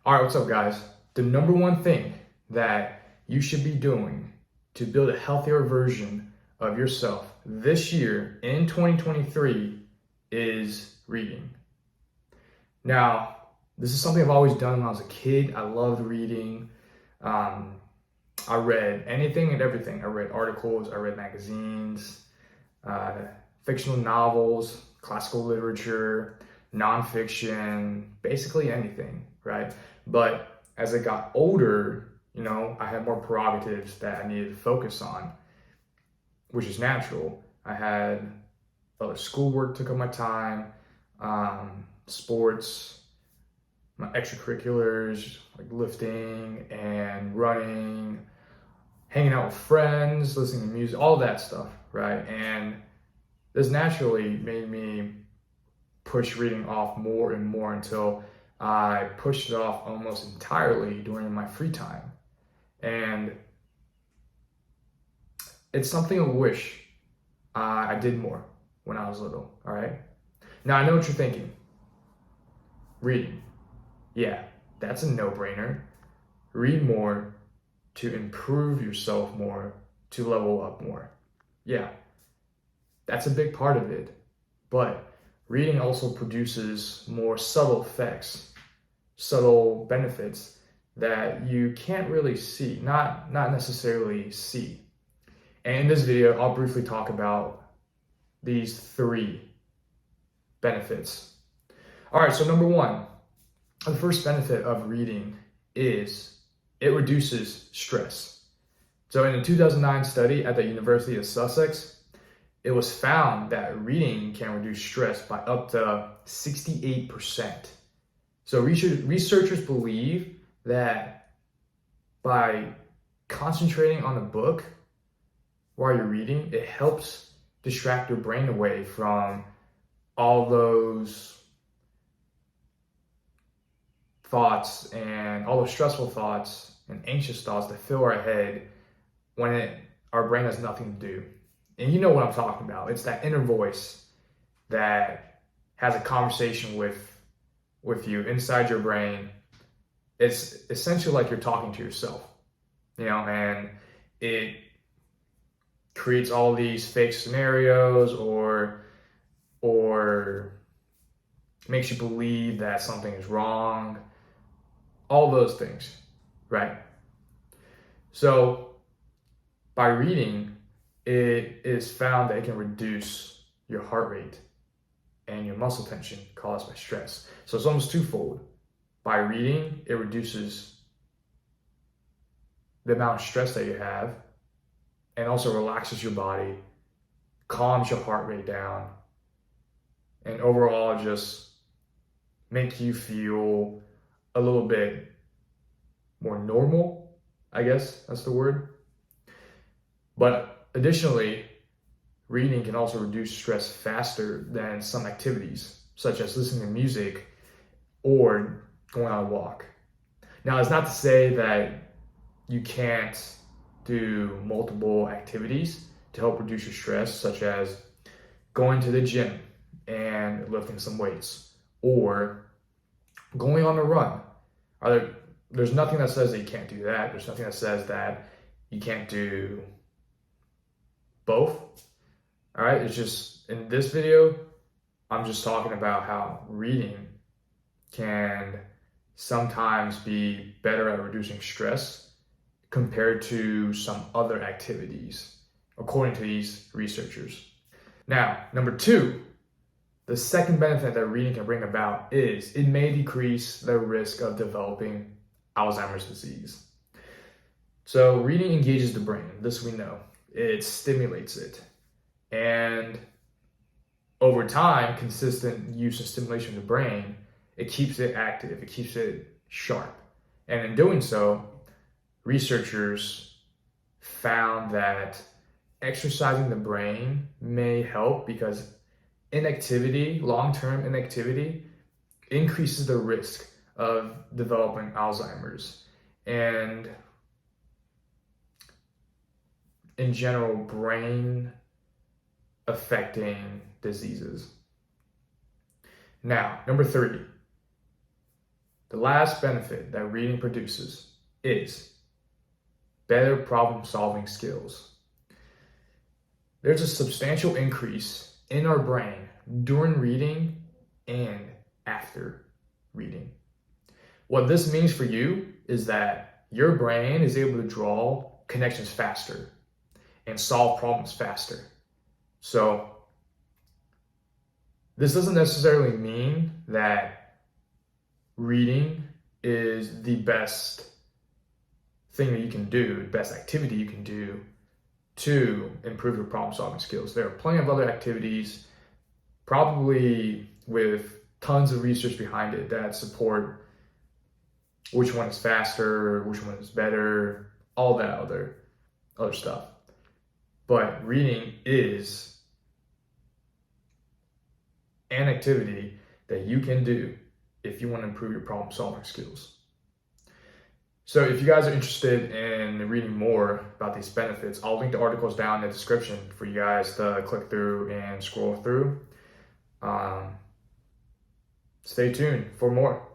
All right, what's up, guys? The number one thing that you should be doing to build a healthier version of yourself this year in 2023 is reading. Now, this is something I've always done when I was a kid. I loved reading. I read anything and everything. I read articles, I read magazines, fictional novels, classical literature, nonfiction, basically anything, right? But as I got older, I had more prerogatives that I needed to focus on, which is natural. I had other schoolwork took up my time, sports, my extracurriculars like lifting and running, hanging out with friends, listening to music, all that stuff, right? And this naturally made me push reading off more and more until I pushed it off almost entirely during my free time. And it's something I wish I did more when I was little, all right? Now, I know what you're thinking. Reading. Yeah, that's a no-brainer. Read more to improve yourself more, to level up more. Yeah, that's a big part of it. But reading also produces more subtle effects, subtle benefits that you can't really see, not necessarily see. And in this video, I'll briefly talk about these three benefits. All right, so number one, the first benefit of reading is it reduces stress. So in a 2009 study at the University of Sussex, it was found that reading can reduce stress by up to 68%. So researchers believe that by concentrating on a book while you're reading, it helps distract your brain away from all those thoughts and all those stressful thoughts and anxious thoughts that fill our head when our brain has nothing to do. And you know what I'm talking about. It's that inner voice that has a conversation with you inside your brain. It's essentially like you're talking to yourself, and it creates all these fake scenarios or makes you believe that something is wrong, all those things, right? So by reading, it is found that it can reduce your heart rate and your muscle tension caused by stress. So it's almost twofold. By reading, it reduces the amount of stress that you have and also relaxes your body, calms your heart rate down, and overall just make you feel a little bit more normal, I guess that's the word. But additionally, reading can also reduce stress faster than some activities, such as listening to music or going on a walk. Now, it's not to say that you can't do multiple activities to help reduce your stress, such as going to the gym and lifting some weights, or going on a run. There's nothing that says that you can't do that. There's nothing that says that you can't do both. All right, it's just in this video, I'm just talking about how reading can sometimes be better at reducing stress compared to some other activities, according to these researchers. Now, number two, the second benefit that reading can bring about is it may decrease the risk of developing Alzheimer's disease. So reading engages the brain, this we know. It stimulates it. And over time, consistent use of stimulation of the brain, it keeps it active, it keeps it sharp. And in doing so, researchers found that exercising the brain may help because inactivity, long-term inactivity, increases the risk of developing Alzheimer's and in general brain affecting diseases. Now, number three, The last benefit that reading produces is better problem-solving skills. There's a substantial increase in our brain during reading and after reading. What this means for you is that your brain is able to draw connections faster and solve problems faster. So this doesn't necessarily mean that reading is the best thing that you can do, best activity you can do to improve your problem solving skills. There are plenty of other activities, probably with tons of research behind it, that support which one is faster, which one is better, all that other stuff. But reading is an activity that you can do if you want to improve your problem solving skills. So if you guys are interested in reading more about these benefits, I'll link the articles down in the description for you guys to click through and scroll through. Stay tuned for more.